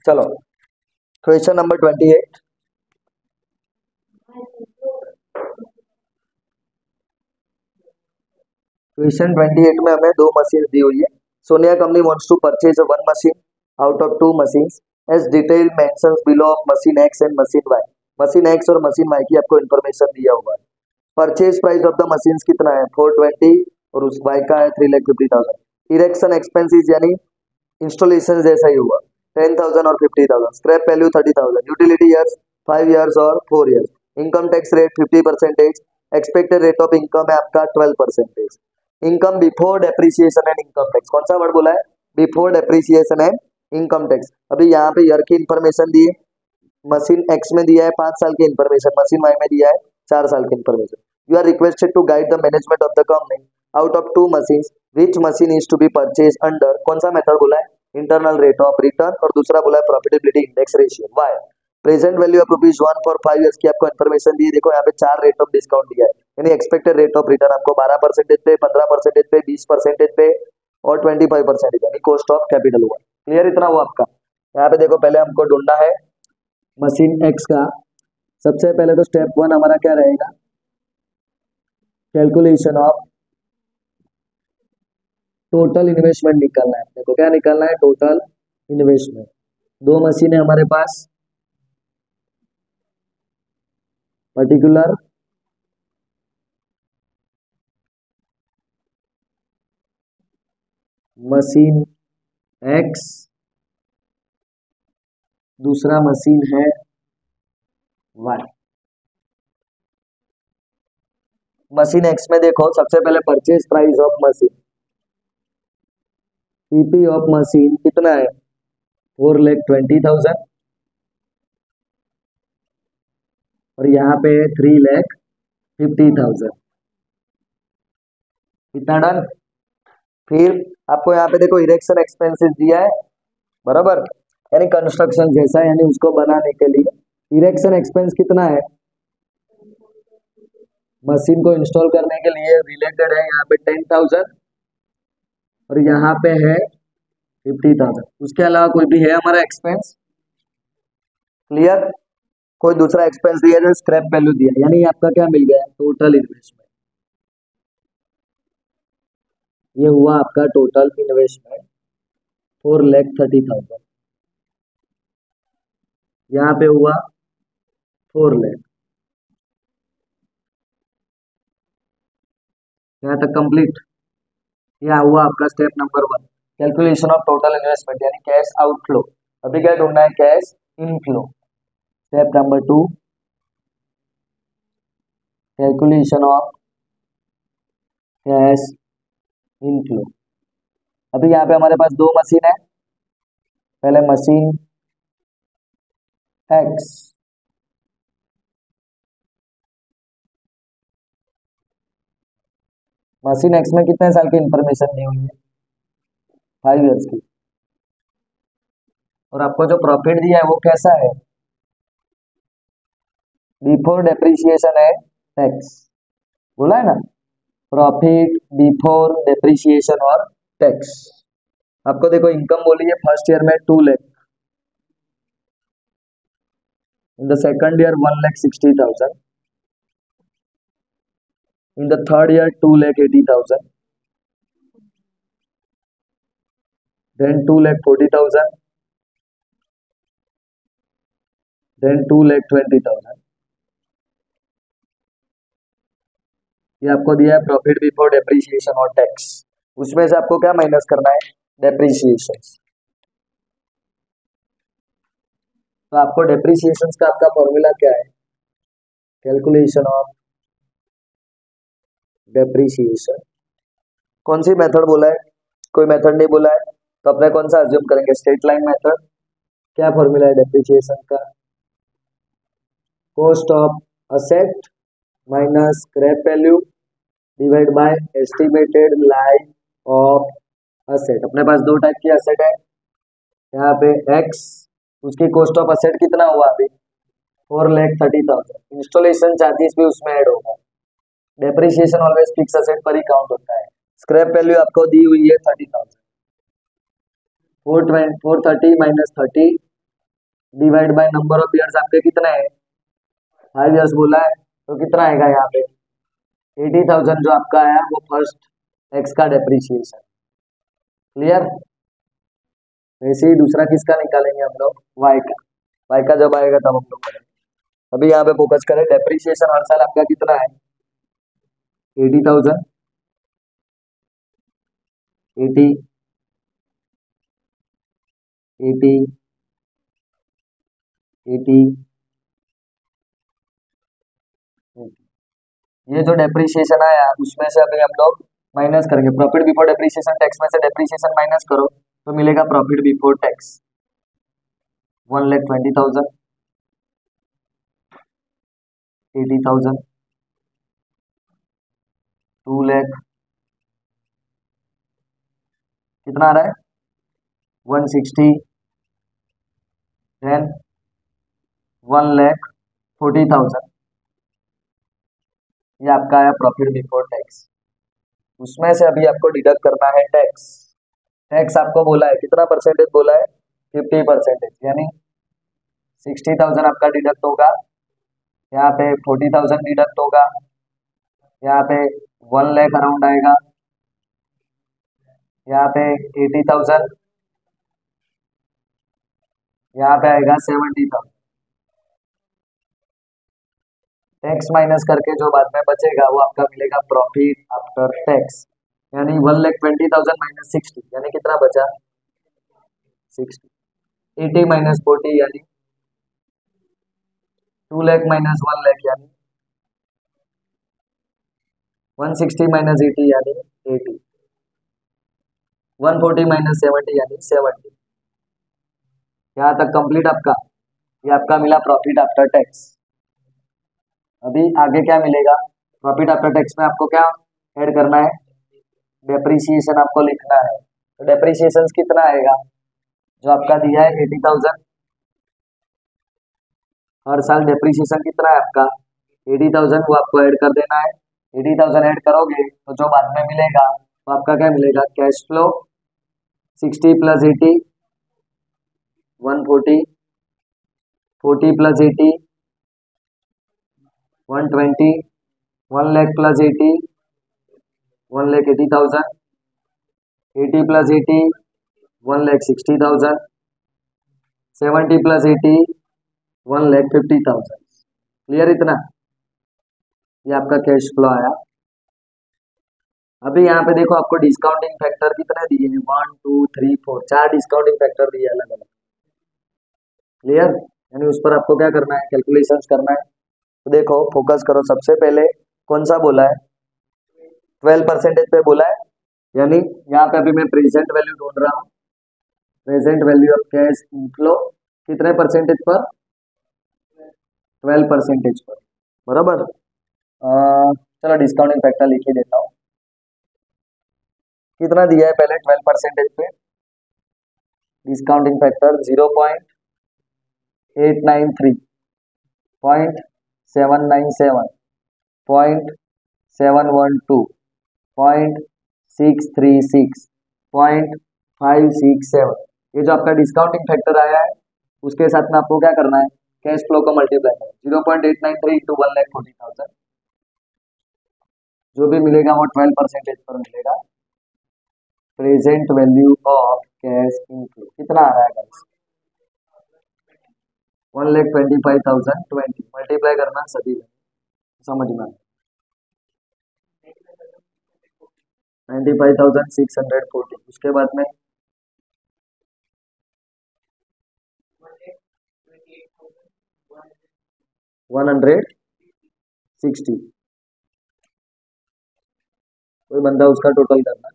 चलो question number 28। Question 28 में हमें दो मशीन दी हुई है। Sonia company wants to purchase one machine out of two machines as detail mentions below of machine X and machine Y. Machine X और machine Y की आपको इन्फॉर्मेशन दिया हुआ है। Purchase price of the machines कितना है 420 और उस वाई का है 3,50,000। इरेक्शन एक्सपेंसेस यानी इंस्टॉलेशन जैसा ही हुआ 10,000 और 50,000। Scrap value 30,000। Utility years 5 years और 4 years. Income tax rate 50%। Expected rate of income है आपका 12%। Income before depreciation and income tax. कौन सा वर्ड बोला है? Before depreciation and income tax. अभी यहाँ पे ईयर की इन्फॉर्मेशन दी है। मशीन एक्स में दिया है 5 साल की इन्फॉर्मेशन, मशीन वाई में दिया है 4 साल की information. You are requested to guide the management of the company out of two machines which machine is to be purchase under. कौन सा मेथड बोला है? इंटरनल रेट ऑफ रिटर्न और दूसरा बोला है profitability index ratio. Y present value of ₹1 for 5 years की आपको इन्फॉर्मेशन दी है। देखो यहाँ पे 4 रेट ऑफ डिस्काउंट दिया है, यानी एक्सपेक्टेड रेट ऑफ रिटर्न आपको 12% पे, 15% पे, 20% पे और 25% यानी कॉस्ट ऑफ कैपिटल हुआ। क्लियर? इतना हुआ आपका। यहाँ पे देखो पहले हमको ढूंढना है मशीन एक्स का। सबसे पहले तो स्टेप 1 हमारा क्या रहेगा? कैलकुलेशन ऑफ टोटल इन्वेस्टमेंट निकालना है। देखो क्या निकालना है? Total investment. दो मशीन है हमारे पास, पर्टिकुलर मशीन एक्स, दूसरा मशीन है वाई। मशीन एक्स में देखो सबसे पहले purchase price of machine, PP of machine कितना है? 4,20,000 और यहाँ पे 3,50,000। इतना डन। फिर आपको यहाँ पे देखो इरेक्शन एक्सपेंसेस दिया है, बराबर, यानी कंस्ट्रक्शन जैसा, यानी उसको बनाने के लिए इरेक्शन एक्सपेंस कितना है? मशीन को इंस्टॉल करने के लिए रिलेटेड है यहाँ पे 10,000 और यहाँ पे है 50,000। उसके अलावा कोई भी है हमारा एक्सपेंस? क्लियर? कोई दूसरा एक्सपेंस दिया जो स्क्रैप वैल्यू दिया, यानी आपका क्या मिल गया? Total investment. ये हुआ आपका टोटल इन्वेस्टमेंट 4,30,000। यहाँ पे हुआ 4 लाख। यहाँ तक कंप्लीट। यह हुआ आपका step number 1, calculation of total investment यानी कैश आउटफ्लो। अभी क्या ढूंढना है? Cash inflow. Step number 2, calculation of cash inflow. अभी यहाँ पे हमारे पास दो मशीन है, पहले मशीन एक्स, मशीन एक्स में कितने साल की इंफॉर्मेशन दी हुई है? 5 ईयर्स की। और आपको जो प्रॉफिट दिया है वो कैसा है? बिफोर डेप्रिसिएशन है टैक्स, बोला है ना, प्रॉफिट बिफोर डेप्रिसिएशन और टैक्स। आपको देखो इनकम बोली है फर्स्ट ईयर में 2 lakh, in the second year 1,60,000, in the third year 2,80,000, then 2,40,000, then 2,20,000। ये आपको दिया है प्रॉफिट बिफोर डेप्रिसिएशन और टैक्स। उसमें से आपको क्या माइनस करना है? डेप्रिसिएशन। तो आपको डेप्रिसिएशन का आपका फॉर्मूला क्या है? Calculation of depreciation. कौन सी मेथड बोला है? कोई मेथड नहीं बोला है, तो अपने कौन सा अज्यूम करेंगे? Straight line method. क्या फॉर्मूला है डेप्रिसिएशन का? Cost of asset minus scrap value divide by estimated life of asset. अपने पास दो टाइप की असेट है, यहाँ पे एक्स, उसकी कॉस्ट ऑफ असेट कितना हुआ अभी? 4,30,000। इंस्टॉलेशन चार्जेस भी उसमें ऐड होगा। डेप्रिसिएशन ऑलवेज फिक्स असेट पर ही काउंट होता है। स्क्रैप वैल्यू आपको दी हुई है 30,000। 430 minus 30 divide by number of years आपके कितने हैं, 5 ईयर्स बोला है, तो कितना आएगा यहाँ पे 80,000 जो आपका आया वो फर्स्ट एक्स का डेप्रीशिएशन। क्लियर। वैसे ही दूसरा किसका निकालेंगे हम लोग, वाई का। वाई का जब आएगा तब हम लोग करेंगे। अभी यहाँ पे फोकस करें, डेप्रीशिएशन हर साल आपका कितना है 80,000, 80, 80, 80, ये जो डेप्रीशिएशन आया उसमें से अभी हम लोग माइनस करेंगे, प्रॉफिट बिफोर डेप्रीशिएशन टैक्स में से डेप्रीशिएशन माइनस करो तो मिलेगा प्रॉफिट बिफोर टैक्स 1,20,000, 80,000, 2 लाख, कितना आ रहा है 160, देन 1,40,000, ये आपका आया प्रॉफिट बिफोर टैक्स। उसमें से अभी आपको डिडक्ट करना है टैक्स। टैक्स आपको बोला है कितना परसेंटेज बोला है 50%, यानी 60,000 आपका डिडक्ट होगा, यहाँ पे 40,000 डिडक्ट होगा, यहाँ पे 1 लाख अराउंड आएगा, यहाँ पे 80,000, यहाँ पे आएगा 70,000। टैक्स माइनस करके जो बाद में बचेगा वो आपका मिलेगा प्रॉफिट आफ्टर टैक्स, यानी 1,20,000 माइनस 60 यानी कितना बचा 60, 80 माइनस 40 यानी 2 लाख माइनस 1 लाख यानी 160 माइनस 80 यानी 80, 140 माइनस 70 यानी 70। यहाँ तक कंप्लीट आपका, ये आपका मिला प्रॉफिट आफ्टर टैक्स। अभी आगे क्या मिलेगा, प्रॉफिट आफ्टर टैक्स में आपको क्या ऐड करना है, डेप्रीसिएशन आपको लिखना है। तो डेप्रीसिएशन कितना आएगा, जो आपका दिया है 80,000, हर साल डेप्रीसिएशन कितना है आपका 80,000, वो आपको ऐड कर देना है। 80,000 ऐड करोगे तो जो बाद में मिलेगा तो आपका क्या मिलेगा, cash flow 60 plus 80 140, 40 plus 80 120, 1 lakh plus 80 1,80,000, 80 plus 80 1,60,000, 70 plus 80 1,50,000। Clear इतना, ये आपका कैश फ्लो आया। अभी यहाँ पे देखो आपको डिस्काउंटिंग फैक्टर कितने दिए हैं 1 2 3 4, 4 डिस्काउंटिंग फैक्टर दिए अलग अलग। क्लियर, यानी उस पर आपको क्या करना है, कैलकुलेशंस करना है। तो देखो फोकस करो, सबसे पहले कौन सा बोला है 12% पे बोला है, यानी यहाँ पे अभी मैं प्रेजेंट वैल्यू ढूंढ रहा हूँ, present value of cash inflow कितने परसेंटेज पर 12% पर, बराबर। चलो डिस्काउंटिंग फैक्टर लिख ही देता हूँ, कितना दिया है पहले 12% पे, डिस्काउंटिंग फैक्टर 0.893, 0.797, 0.712, 0.636, 0.567, ये जो आपका डिस्काउंटिंग फैक्टर आया है उसके साथ में आपको क्या करना है, कैश फ्लो को मल्टीप्लाई करना, 0.893 इंटू 1,40,000, जो भी मिलेगा वो 12% पर मिलेगा। Present value of cash inflow कितना आ रहा है गाइस 1,25,020, मल्टीप्लाई करना सभी समझ में, 95,640, उसके बाद में 160, कोई बंदा उसका टोटल करना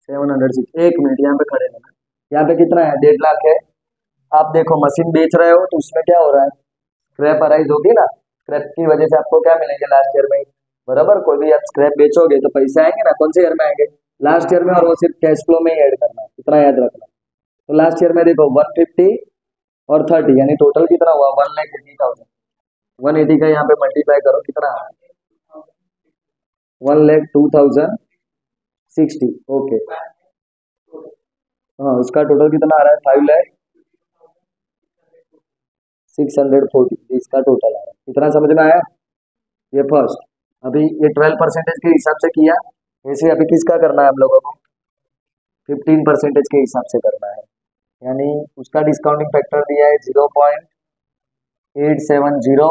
706। एक मिनट यहाँ पे खड़े रहना, यहाँ पे कितना है 1.5 लाख है। आप देखो मशीन बेच रहे हो तो उसमें क्या हो रहा है, स्क्रैप अराइज होगी ना, स्क्रैप की वजह से आपको क्या मिलेंगे लास्ट ईयर में, बराबर। कोई भी आप स्क्रैप बेचोगे तो पैसे आएंगे ना, कौन से ईयर में आएंगे, लास्ट ईयर में, और वो सिर्फ कैश फ्लो में ही ऐड करना है, इतना याद रखना। तो लास्ट ईयर में देखो 150 और 30 यानी टोटल कितना हुआ 1,80,000, 180 का यहाँ पे मल्टीप्लाई करो कितना आ रहा है 1,02,060, ओके। हाँ, उसका टोटल कितना आ रहा है? 5,06,40 इसका टोटल आ रहा है। कितना समझ में आया? ये फर्स्ट। अभी ये 12% के हिसाब से किया, ऐसे अभी किसका करना है हम लोगों को? 15% के हिसाब से करना है। यानी उसका डिस्काउंटिंग फैक्टर दिया है 0.870,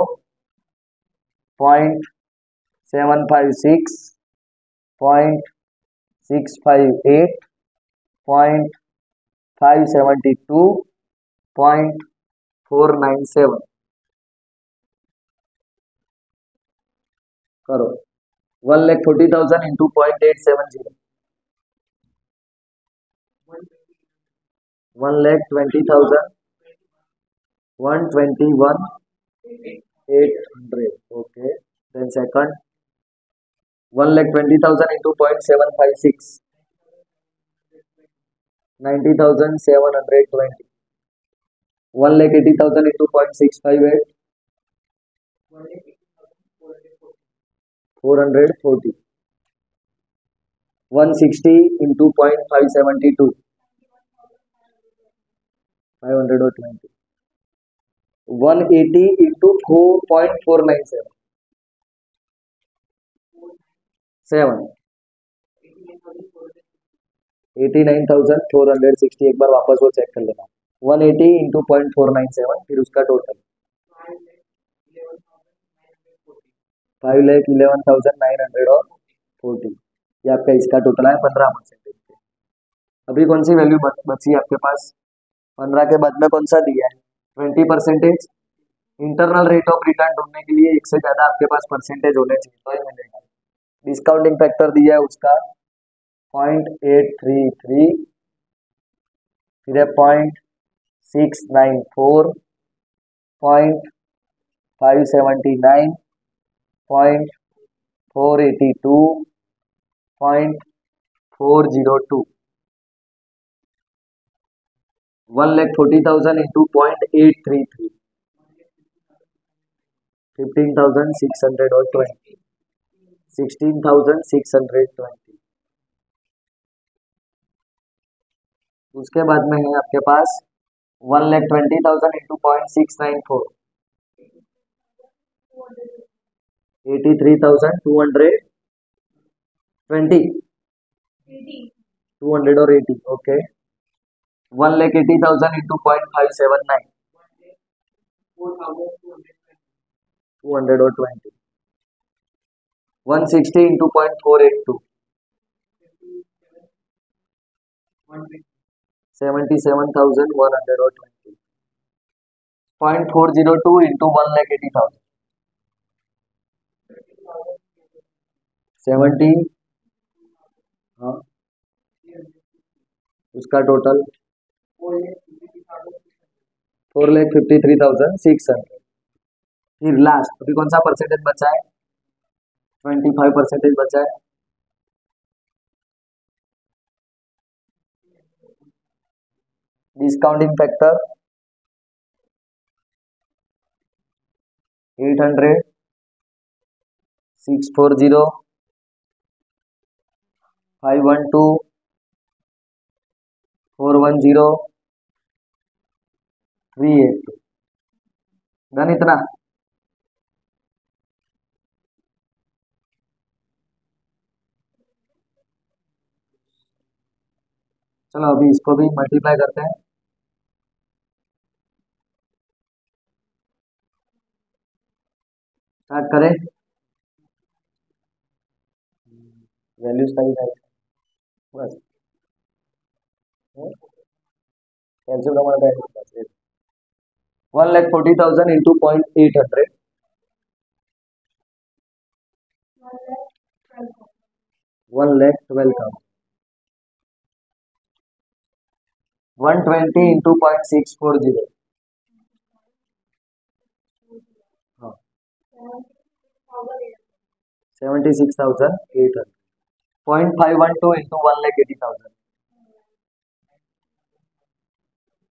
0.756, 0.658, 0.572, 0.497 करो। 1,40,000 into 0.870, 1,20,000, 121,800. Okay. Then second, 1,20,000 into 0.756, 90,720. 1,80,000 into 0.658, 440. 160 into 0.572, 520. 180 into 4.497, 7. 89,460. एक बार वापस वो चेक कर लेना। 180 इंटू 0.497, फिर उसका टोटल 5,11,940। ये आपका इसका टोटल है 15%। अभी कौन सी वैल्यू बची आपके पास? 15 के बाद में कौन सा दिया है? 20%। इंटरनल रेट ऑफ रिटर्न ढूंढने के लिए एक से ज्यादा आपके पास परसेंटेज होने चाहिए तो ही मिलेगा। डिस्काउंटिंग फैक्टर दिया है उसका 0.833, फिर है 0.694, 0.579, 0.482, 0.402. 1,40,000 into 0.833, 15,620, 16,620. उसके बाद में है आपके पास 1,20,000 into 0.694, 83,220, 200 और 80. ओके. 1,80,000 into 0.579, 200 और 20. 160 into 0.482, 77,100 और 20. 0.402 into 1,80,000, 70. हाँ, उसका टोटल 4,53,600. फिर लास्ट अभी कौन सा परसेंटेज बचा है? 25% बचा है। Discounting factor 800, 640, 512, 410, 382. डन इतना? चलो अभी इसको भी मल्टीप्लाई करते हैं। स्टार्ट करें। वैल्यूज सही है बस। कैंसिल का हमारा 1,40,000 इंटू 0.800, 1,12,000. 120 इंटू 0.640, हाँ 76,800. 0.512 इंटू 1,80,000,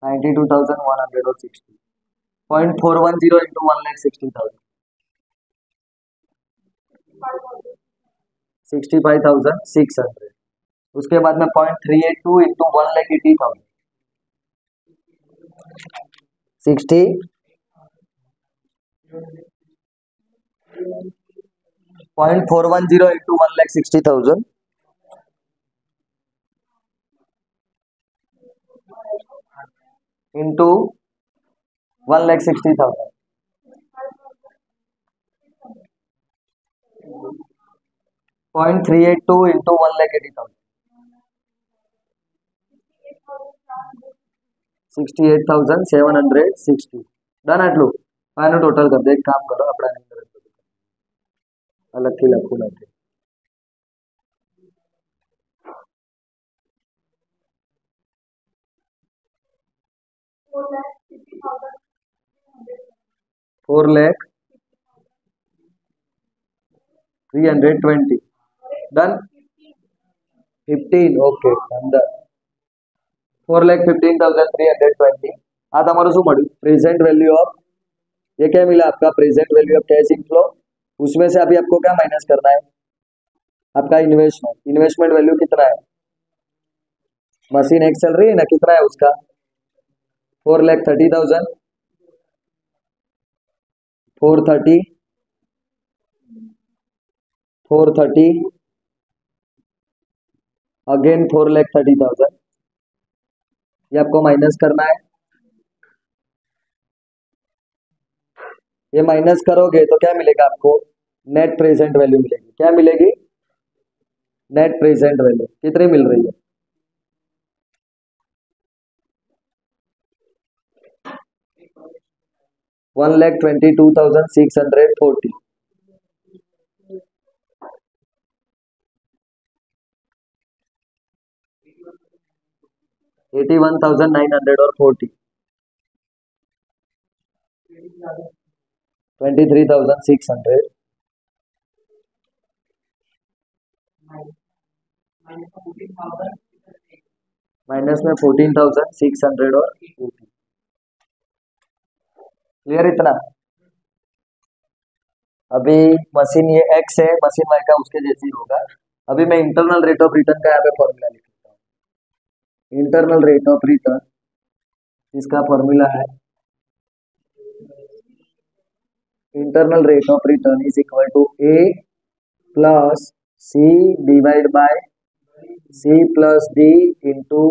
92,160. 0.410 इंटू 1,60,000, 65,600. उसके बाद में 0.382 into 1,80,000, 60.410 into 1,60,000 into 1,60,000. 0.382 into 1,80,000. 68,760. Done आटलू आनु टोटल कर दे एक काम करो अपना अलग की लखू लगे 4,03,20 डन 15 ओके अंदर 4,15,320 आ तमारू शू मळ्यु प्रेजेंट वैल्यू ऑफ ये क्या मिला आपका present value of cash inflow उसमें से अभी आपको क्या माइनस करना है आपका इन्वेस्टमेंट वैल्यू कितना है मशीन एक चल रही है ना कितना है उसका 4,30,000 430 अगेन 4,30,000 ये आपको माइनस करना है ये माइनस करोगे तो क्या मिलेगा आपको नेट प्रेजेंट वैल्यू मिलेगी क्या मिलेगी नेट प्रेजेंट वैल्यू कितनी मिल रही है 1,22,640 81,940 23,600 माइनस में 14,600 और 80 क्लियर इतना अभी मशीन ये एक्स है मशीन वाई का उसके जैसे ही होगा अभी मैं इंटरनल रेट ऑफ रिटर्न का यहाँ पे फॉर्मूला लिख देता हूँ इंटरनल रेट ऑफ रिटर्न इसका फॉर्मूला है internal rate of return is equal to A plus C divide by C plus D into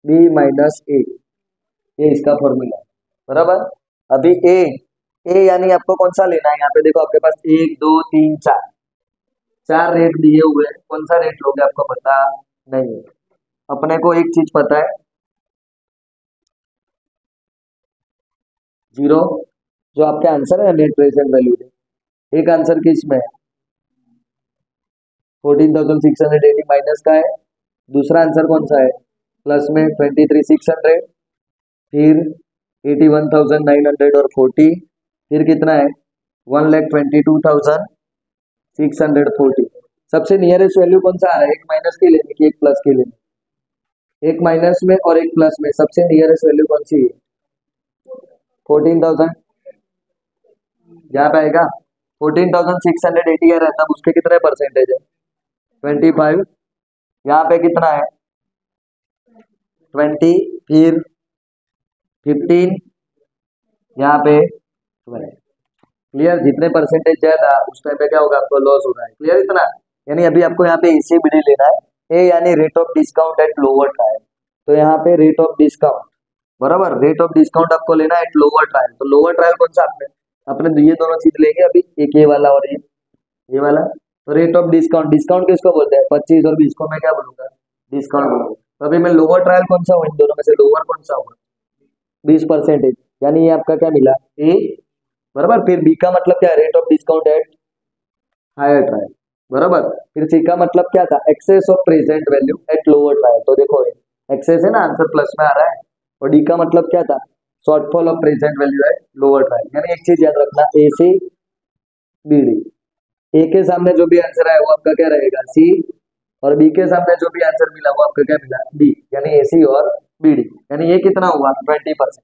B minus A ये इसका फॉर्मूला है बराबर अभी ए यानी आपको कौन सा लेना है यहाँ पे देखो आपके पास 1 2 3 4 रेट दिए हुए हैं कौन सा रेट लोगे आपको पता नहीं है अपने को एक चीज पता है 0 जो आपके आंसर है नेट प्रेजेंट वैल्यू एक आंसर किसमें है 14,680 माइनस का है दूसरा आंसर कौन सा है प्लस में 23,600 फिर 81,900 और 40 फिर कितना है 1,22,640 सबसे नियरेस्ट वैल्यू कौन सा आ रहा है एक माइनस के लेने की एक प्लस के लेने एक माइनस में और एक प्लस में सबसे नियरेस्ट वैल्यू कौन सी है 14,000 यहाँ पे आएगा 14,680 है तब उसके कितने परसेंटेज है 25 यहाँ पे कितना है 20 फिर 15 यहाँ पे 12 क्लियर जितने परसेंटेज ज्यादा उस टाइम पे क्या होगा आपको लॉस होगा क्लियर इतना यानी अभी आपको यहाँ पे ECBD लेना है ए यानी rate of discount eight lower trial तो यहाँ पे रेट ऑफ डिस्काउंट बराबर रेट ऑफ डिस्काउंट आपको लेना है एट लोअर ट्रायल तो लोअर ट्रायल कौन सा अपने ये दोनों चीज लेंगे अभी एक ये वाला और ये वाला तो रेट ऑफ डिस्काउंट किसको बोलते हैं 25 और 20 को मैं क्या बोलूंगा डिस्काउंट बोलूंगा तो अभी मैं लोअर ट्रायल कौन सा हूँ इन दोनों में से लोअर कौन सा होगा 20% यानी ये आपका क्या मिला ए बराबर फिर बी का मतलब क्या है rate of discount at higher trial बराबर फिर सी का मतलब क्या था excess of present value at lower trial तो देखो एक्सेस है ना आंसर प्लस में आ रहा है और डी का मतलब क्या था shortfall of present value at lower trial यानी एक चीज याद रखना ए सी बी डी ए के सामने जो भी आंसर आया वो आपका क्या रहेगा सी और बी के सामने जो भी आंसर मिला वो आपका क्या मिला डी यानी ए सी और बी डी यानी ये कितना हुआ 20%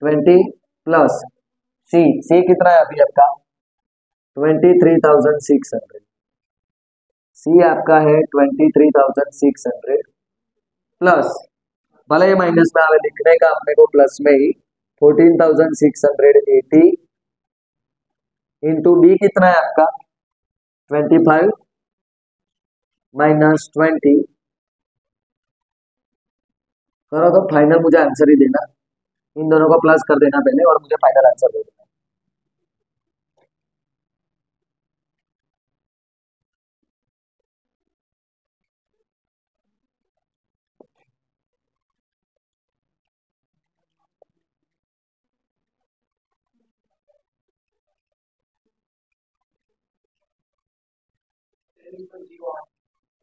20 प्लस सी कितना है अभी आपका 23,600 सी आपका है 23,600 प्लस भले ये माइनस में आवे, लिखने का अपने को प्लस में ही 14,680 इंटू डी कितना है आपका 25 माइनस 20 करो तो फाइनल मुझे आंसर ही देना, इन दोनों को प्लस कर देना पहले और मुझे फाइनल आंसर दे देना।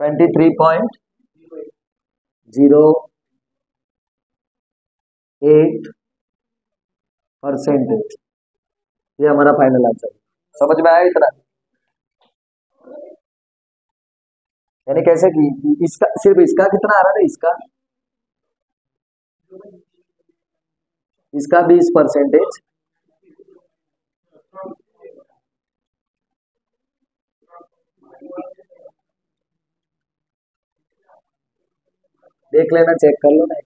ट्वेंटी 3.08%, ये हमारा फाइनल आंसर। समझ में आया इतना? यानी कैसे कि इसका सिर्फ इसका कितना आ रहा था, इसका 20%, देख लेना, चेक कर लो ना एक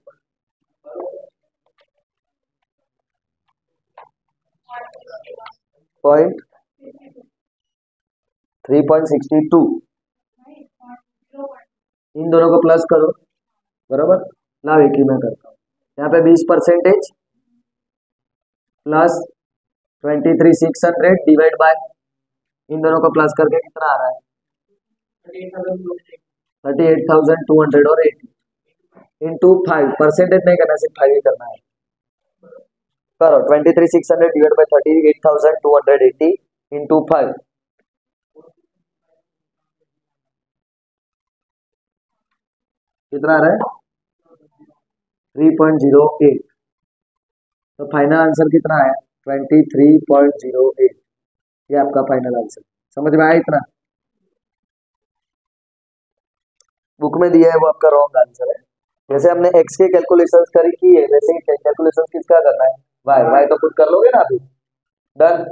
बार। 3.62, इन दोनों को प्लस करो, बराबर ना, एक ही मैं करता हूँ। यहाँ पे 20% प्लस 23,600 डिवाइड बाय, इन दोनों को प्लस करके कितना आ रहा है 38,200 और 80 इंटू 5, परसेंटेज नहीं करना, सिर्फ 5 ही करना है। करो 23,600 डिवाइड बाय 38,280 इंटू 5, कितना आ रहा है 3.08। तो फाइनल आंसर कितना है 23.08, ये आपका फाइनल आंसर। समझ में आया इतना? बुक में दिया है वो आपका रॉन्ग आंसर है। जैसे हमने एक्स के कैलकुलेशंस करी की है, वैसे ही कैलकुलेशंस किसका करना है, वाई। वाई तो खुद कर लोगे ना अभी। डन।